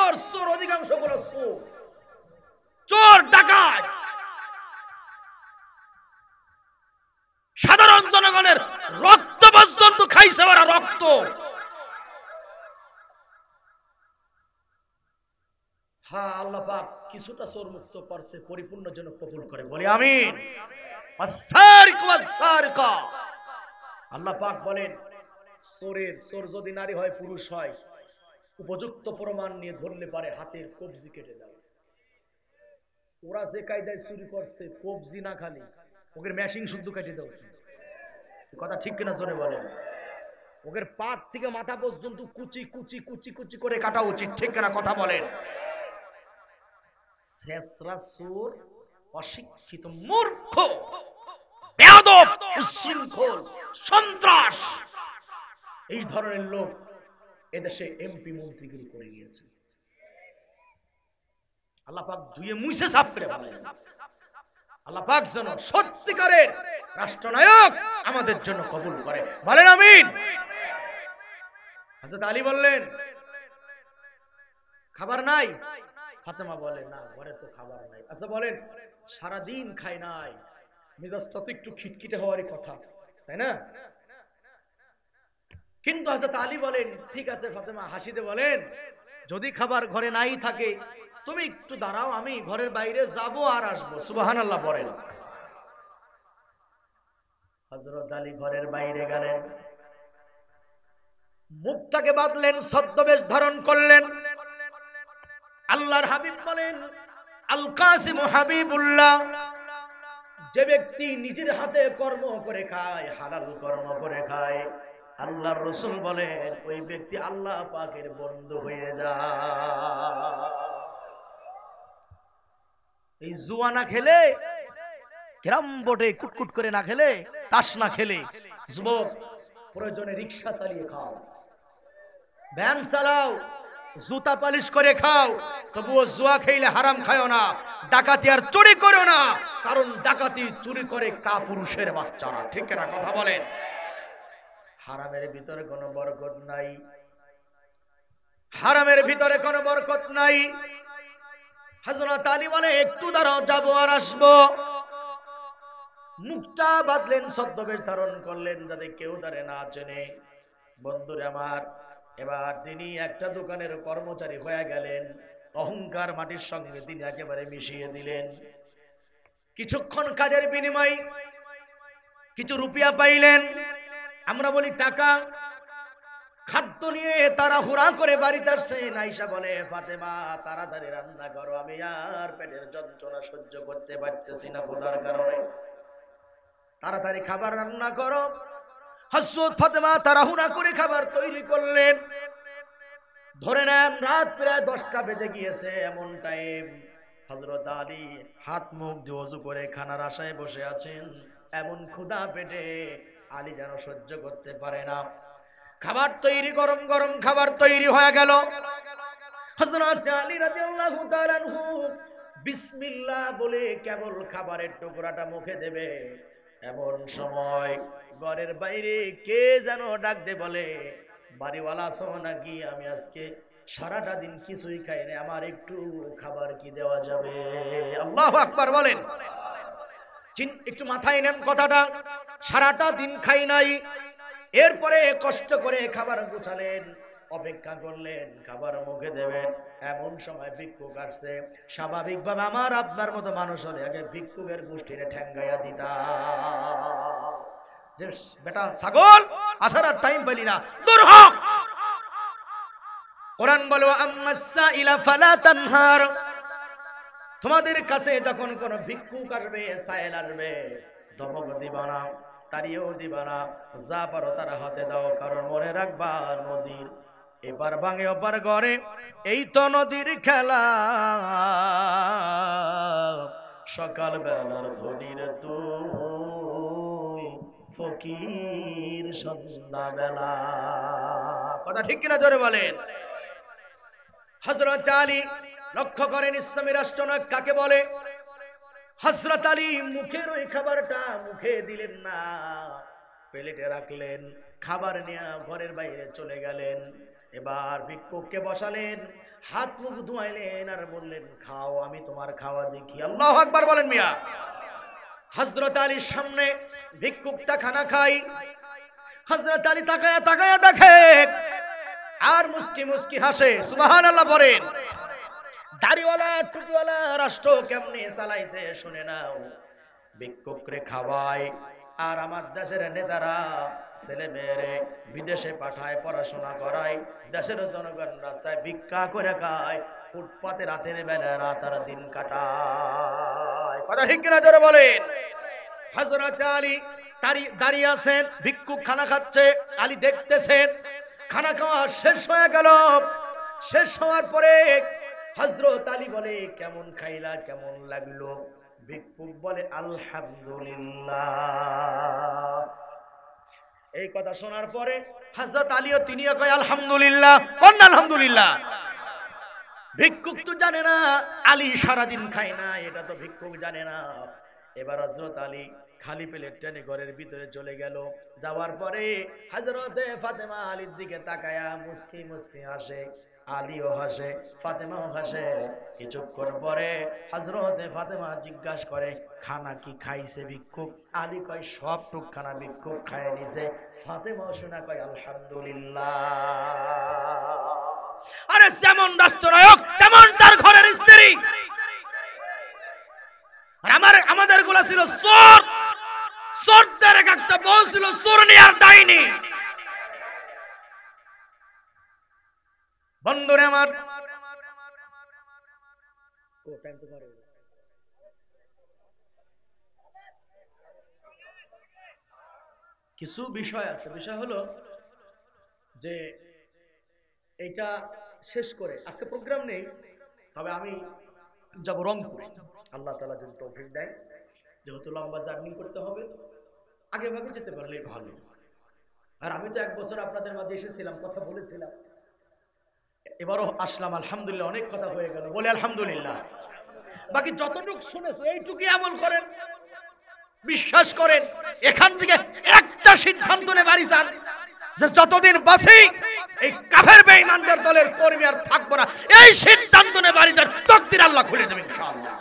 চোর চোর, অধিকাংশ গুলো চোর, চোর ডাকাত। সাধারণ জনগণের রক্ত পর্যন্ত খাইছে ওরা, রক্ত। হ্যাঁ, আল্লাহ পাক কিছুটা চোর মুক্ত করছে, পরিপূর্ণ যেন কবুল করে, বলি আমিন। আল্লাহ পাক বলেন, চোর যদি নারী হয় পুরুষ হয়, উপযুক্ত প্রমাণ নিয়ে ধরলে পারে হাতের কবজি কেটে যাবে। ওরা যে কায়দায় চুরি করছে, কবজি না খালি ওদের মেশিন শুদ্ধ কেটে দেওয়া উচিত। কথা ঠিক কিনা জোরে বলেন? ওদের পাট থেকে মাথা পর্যন্ত কুচি কুচি কুচি কুচি করে কাটা উচিত, ঠিক কিনা কথা বলেন? শেষরা চোর, অশিক্ষিত, মূর্খ, বেয়াদব, উচ্ছৃঙ্খল, সন্ত্রাস, এই ধরনের লোক এদেশে এমপি মন্ত্রীগিরি করে গিয়েছে। আল্লাহ পাক ধুয়ে মুছে সাফ করে ফেলেন। আল্লাহ পাক যেন সত্যিকারের রাষ্ট্রনায়ক আমাদের জন্য কবুল করে, বলেন আমিন। হযরত আলী বললেন, খাবার নাই? ফাতেমা বলে, না, ঘরে তো খাবার নাই। আচ্ছা বলেন, সারাদিন খাই নাই, মেজাজটা তো একটু খিটখিটে হওয়ারই কথা, তাই না? কিন্তু হযরত আলী বলেন, ঠিক আছে ফাতেমা, হাসিতে বলেন, যদি খাবার ঘরে নাই থাকে তুমি একটু দাঁড়াও, আমি ঘরের বাইরে যাব আর আসবো। সুবহানাল্লাহ বলেন। হযরত আলী ঘরের বাইরে গেলেন, মুখটাকে বাঁধলেন, ছদ্মবেশ ধারণ করলেন। আল্লাহর হাবিব বলেন, আল কাসিম হাবিবুল্লাহ, যে ব্যক্তি নিজের হাতে কর্ম করে খায়, হালাল কর্ম করে খায়, আল্লাহর রাসূল বলেন ওই ব্যক্তি আল্লাহ পাকের বন্ধু হয়ে যায়। এই জুয়া না খেলে, গ্রাম বোর্ডে কুটকুট করে না খেলে, তাস না খেলে, যুবক প্রয়োজনে রিকশা চালিয়ে খাও, ভ্যান চালাও, জুতা পালিশ করে খাও, তবুও জুয়া খেলে হারাম খাও না, ডাকাতি আর চুরি করো না, কারণ ডাকাতি চুরি করে কাপুরুষের বাচ্চারা, ঠিক না কথা বলেন? হারামের ভিতরে কোনো বরকত নাই, হারামের ভিতরে কোনো বরকত নাই। হযরত আলী বলে, একটু দাঁড়াও, যাবো আর আসবো। মুখটা বাঁধলেন, ছদ্মবেশ ধারণ করলেন, যাতে কেউ তারে না চেনে। বন্ধুরে আমার, এবার তিনি একটা দোকানের কর্মচারী হয়ে গেলেন। অহংকার মাটির সঙ্গে তিনি একেবারে মিশিয়ে দিলেন। কিছুক্ষণ কাজের বিনিময়ে কিছু রুপিয়া পাইলেন, আমরা বলি টাকা। খাদ্য নিয়ে তারা হুড়া করে বাড়িতে আসছেন। আয়েশা বলে, ফাতেমা তাড়াতাড়ি রান্না করো, আমি আর পেটের যন্ত্রণা সহ্য করতে পারতেছি না ক্ষুধার কারণে, তাড়াতাড়ি খাবার রান্না করো। হযরত ফাতেমা তাড়াহুড়া করে খাবার তৈরি করলেন। ধরে নেন রাত প্রায় 10টা বেজে গিয়েছে, এমন টাইম হযরত আলী হাত মুখ ধুয়ে ওযু করে খানার আশায় বসে আছেন। এমন ক্ষুধা পেটে আলী যেন সহ্য করতে পারে না। খাবার তৈরি, গরম গরম খাবার তৈরি হয়ে গেল। হযরত আলী রাদিয়াল্লাহু তাআলা আনহু বিসমিল্লাহ বলে কেবল খাবারের টুকরাটা মুখে দেবে, এমন সময় ঘরের বাইরে কে যেন ডাক দে বলে, বাড়িওয়ালা আছো নাকি? আমি আজকে সারাটা দিন কিছুই খাই না, আমার একটু খাবার কি দেওয়া যাবে? আল্লাহু আকবার বলেন। একটু মাথায় নেন কথাটা, সারাটা দিন খাই নাই, এরপরে কষ্ট করে খাবার গুছালেন, অপেক্ষা করলেন খাবার মুখে দেবেন। এমন সময় ভিক্ষুক আসছে। স্বাভাবিকভাবে আমার আপনার মতো মানুষ হলে আগে ভিক্ষুকের গোষ্ঠীরে ঠ্যাঙ্গাইয়া দিতা, যে বেটা ছাগল আসার আর টাইম পাইলি না, দূর হ। কোরআন বলো, আম্মাস সাইলা ফালা তানহার, তোমাদের কাছে যখন কোন ভিক্ষুক আসবে, সায়েল আসবে, ধমক দিবা না, তাড়িয়েও দিবা না, যা পারো তারা হাতে দাও, কারণ মনে রাখবা নদীর এবার ভাঙে ওপার গড়ে, এই তো নদীর খেলা, সকাল বেলার ধনির তুই ফকির সন্ধ্যা বেলা। কথা ঠিক কিনা জোরে বলেন? হযরত আলী লক্ষ্য করেন ইসলামী রাষ্ট্রনায়ক কাকে বলে। হযরত আলী মুখের ওই খাবারটা মুখে দিলেন না, প্লেটে রাখলেন, খাবার নিয়ে ঘরের বাইরে চলে গেলেন। এবার ভিক্ষুককে বসালেন, হাত মুখ ধুয়াইলেন আর বললেন, খাও, আমি তোমার খাওয়া দেখি। আল্লাহু আকবার বলেন মিয়া। হযরত আলীর সামনে ভিক্ষুকটা খানা খাই। হযরত আলী তাকায়া তাকায়া দেখে আর মুস্কি মুস্কি হাসে। সুবহানাল্লাহ বলেন। দাড়িওয়ালা টুপিওয়ালা রাষ্ট্র কেমনে চালাইছে শুনে নাও। ভিক্ষুকরে খাওয়ায় আর আমার দেশের নেতারা ছেলে মেয়েরে বিদেশে পাঠায়, পড়াশোনা করায়, দেশের জনগণ রাস্তায় ভিক্ষা করে খায়, ফুটপাতে রাতের বেলা রাত আর দিন কাটায়। কথা ঠিক কিনা জোরে বলেন। হযরত আলী দাঁড়িয়ে আছেন, ভিক্ষুক খানা খাচ্ছে, আলী দেখতেছেন। খানা খাওয়া শেষ হয়ে গেল। শেষ হওয়ার পরে হযরত আলী বলে, কেমন খাইলা, কেমন লাগলো? ভিক্ষুক বলে, আলহামদুলিল্লাহ। এই কথা শোনার পরে হযরত আলীও তিনিও কয় আলহামদুলিল্লাহ। কোন আলহামদুলিল্লাহ? ভিক্ষুক তো জানে না আলী সারাদিন খায় না, এটা তো ভিক্ষুক জানে না। এবার হযরত আলী খালি প্লেট টেনে ঘরের ভিতরে চলে গেল। যাওয়ার পরে হযরতে ফাতেমা আলীর দিকে তাকায়া মুস্কি মুস্কি হাসে, আলীও হাসে, ফাতেমাও হাসে। কিছুক্ষণ পরে হযরতে ফাতেমা জিজ্ঞাসা করে, খানা কি খাইছে ভিক্ষুক? আলী কয়, সব টুক খানা ভিক্ষুক খায় নিছে। ফাতেমাও শোনা কয় আলহামদুলিল্লাহ। আরে যেমন রাষ্ট্রনায়ক তেমন তার ঘরের স্ত্রী। আমাদের গুলা ছিল চোর, চোরদের একটা বউ ছিল চোরনি আর ডাইনি। বন্ধুরে আমার, কিছু বিষয় আছে। বিষয় হলো যে এটা শেষ করে আজকে প্রোগ্রাম নেই, তবে আমি যাব রংপুরে, আল্লাহ তাআলা যদি তৌফিক দেয়। যেহেতু লম্বা জার্নি করতে হবে, আগে ভাগে যেতে পারলে ভালো। আর আমি তো 1 বছর আপনাদের মাঝে এসেছিলাম, কথা বলেছিলাম, এবারও আসলাম, আলহামদুলিল্লাহ। অনেক কথা হয়ে গেল, বলে আলহামদুলিল্লাহ। বাকি যতটুকু শুনেছে এইটুকুই আমল করেন, বিশ্বাস করেন। এখান থেকে একটা সিদ্ধান্ত নিয়ে বাড়ি যান যে যতদিন বাঁচি এই কাফের বেঈমানদের দলের কর্মী আর থাকবো না। এই সিদ্ধান্ত নিয়ে বাড়ি যান, তাকদীর আল্লাহ খুলে দেবেন ইনশাআল্লাহ।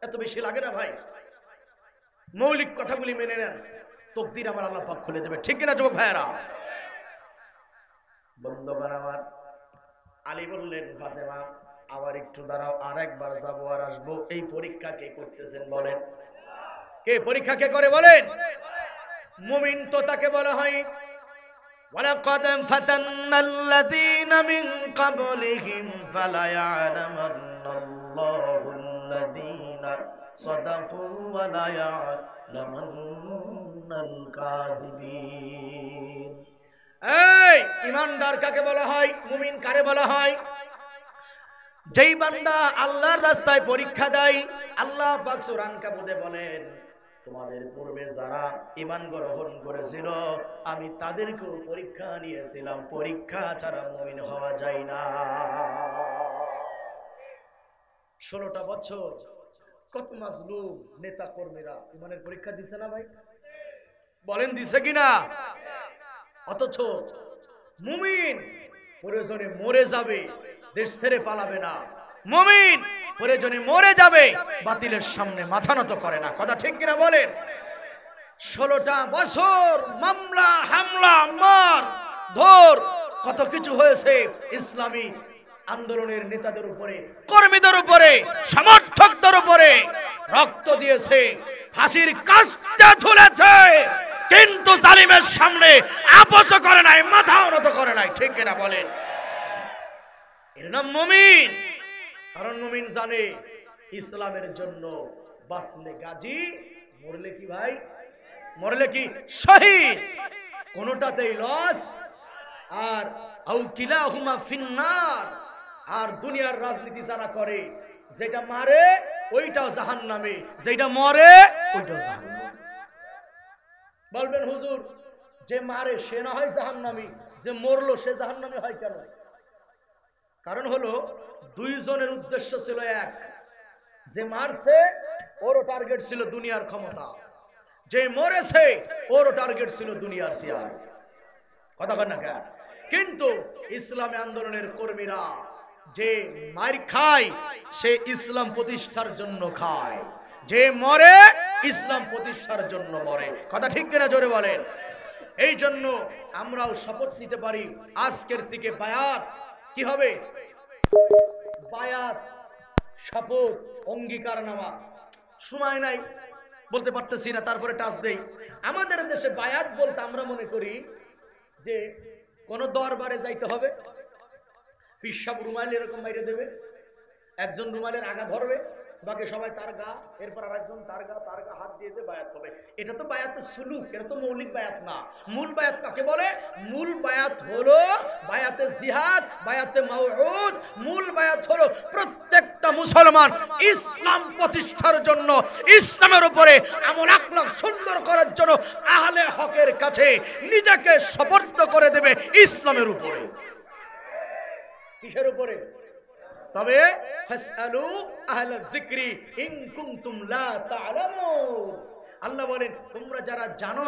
এত বেশি লাগে না ভাই, মৌলিক কথাগুলি মেনে নেন, তাকদীর আমার আল্লাহ পাক খুলে দেবে। ঠিক কিনা যুবক ভাইয়েরা? বন্ধুগণ আমার, আলী বললেন, ফাতেমা আবার একটু দাঁড়াও, আর একবার যাবো আর আসবো। এই পরীক্ষা কে করতেছেন বলেন? কে পরীক্ষা কে করে বলেন? মুমিন তো তাকে বলা হয় ওয়ালাকাদ ফাতান্নাল্লাযীনা মিন ক্বাবলিহিম ফালায়া'লামান্নাল্লাহুল্লাযীনা সাদাকু ওয়া লা ইয়া'লামান্নাল কাযিবিন। এই ঈমানদার কাকে বলা হয়? মুমিন কারে বলা হয়? যেই বান্দা আল্লাহর রাস্তায় পরীক্ষা দেয়। আল্লাহ পাক সূরা আনকাবুতে বলেন, তোমাদের পূর্বে যারা ঈমান গ্রহণ করেছিল আমি তাদেরকেও পরীক্ষা নিয়েছিলাম, পরীক্ষা ছাড়া মুমিন হওয়া যায় না। 16টা বছর কত মাজলুম নেতা কর্মীরা ঈমানের পরীক্ষা দিছে না ভাই? বলেন দিছে কিনা? অথচ মুমিন প্রয়োজনে মরে যাবে, দেশ ছেড়ে পালাবে না। মুমিন প্রয়োজনে মরে যাবে, বাতিলের সামনে মাথা নত করে না। কথা ঠিক কিনা বলেন? 16টা বছর মামলা হামলা মার ধর কত কিছু হয়েছে ইসলামী আন্দোলনের নেতাদের উপরে, কর্মীদের উপরে, সমর্থকদের উপরে রক্ত দিয়েছে, ফাঁসির কাস্তে ঝুলেছে, কিন্তু জালিমের সামনে আপোষ করে নাই, মাথা নত করে নাই। ঠিক কিনা বলেন? এর নাম মুমিন। কারণ মুমিন জানে ইসলামের জন্য বাঁচলে গাজী, মরলে কি ভাই? মরলে কি শহীদ। কোনটাতেই লস। আর আউ কিলাহুমা ফিন্নার। আর দুনিয়ার রাজনীতি যারা করে, যেটা মারে ওইটাও জাহান্নামে, যেটা মরে ওইটাও জাহান্নামে। বলবেন হুজুর, যে মারে সে না হয় জাহান্নামী, যে মরলো সে জাহান্নামী হয় কেন? কারণ হলো দুইজনের উদ্দেশ্য ছিল এক। যে মারছে ওরও টার্গেট ছিল দুনিয়ার ক্ষমতা, যে মরেছে ওরও টার্গেট ছিল দুনিয়ার চেয়ার। কথা বল না কেন? কিন্তু ইসলামী আন্দোলনের কর্মীরা যে মার খায় সে ইসলাম প্রতিষ্ঠার জন্য খায়, যে মরে ইসলাম প্রতিষ্ঠার জন্য মরে। কথা ঠিক কিনা জোরে বলেন। এই জন্য আমরাও শপথ নিতে পারি আজকের থেকে বায়াত কি হবে? বায়াত, শপথ, অঙ্গীকার নামা। সময় নাই বলতে পারতেছি না, তারপরে টাচ দেই। আমাদের দেশে বায়াত বলতে আমরা মনে করি যে কোন দরবারে যাইতে হবে, পিসাব রুমাল এরকম বাইরে দেবে, একজন রুমালের আগা ধরবে, বাকি সবাই তার গা, এরপর আরেকজন তার গা হাত দিয়ে বায়াত হবে। এটা তো বায়াতের সুলুক, এটা তো মৌলিক বায়াত না। মূল বায়াত কাকে বলে? মূল বায়াত হলো বায়াতে জিহাদ, বায়াতে মাউউদ। মূল বায়াত হলো প্রত্যেকটা মুসলমান ইসলাম প্রতিষ্ঠার জন্য, ইসলামের উপরে আমল আখলাক সুন্দর করার জন্য আহলে হকের কাছে নিজেকে সমর্পিত করে দেবে ইসলামের উপরে। কিসের উপরে? তবে ফাসআলু আহলা যিকরি ইন কুনতুম লা তা'লামুন। আল্লাহ বলেন তোমরা যারা জানো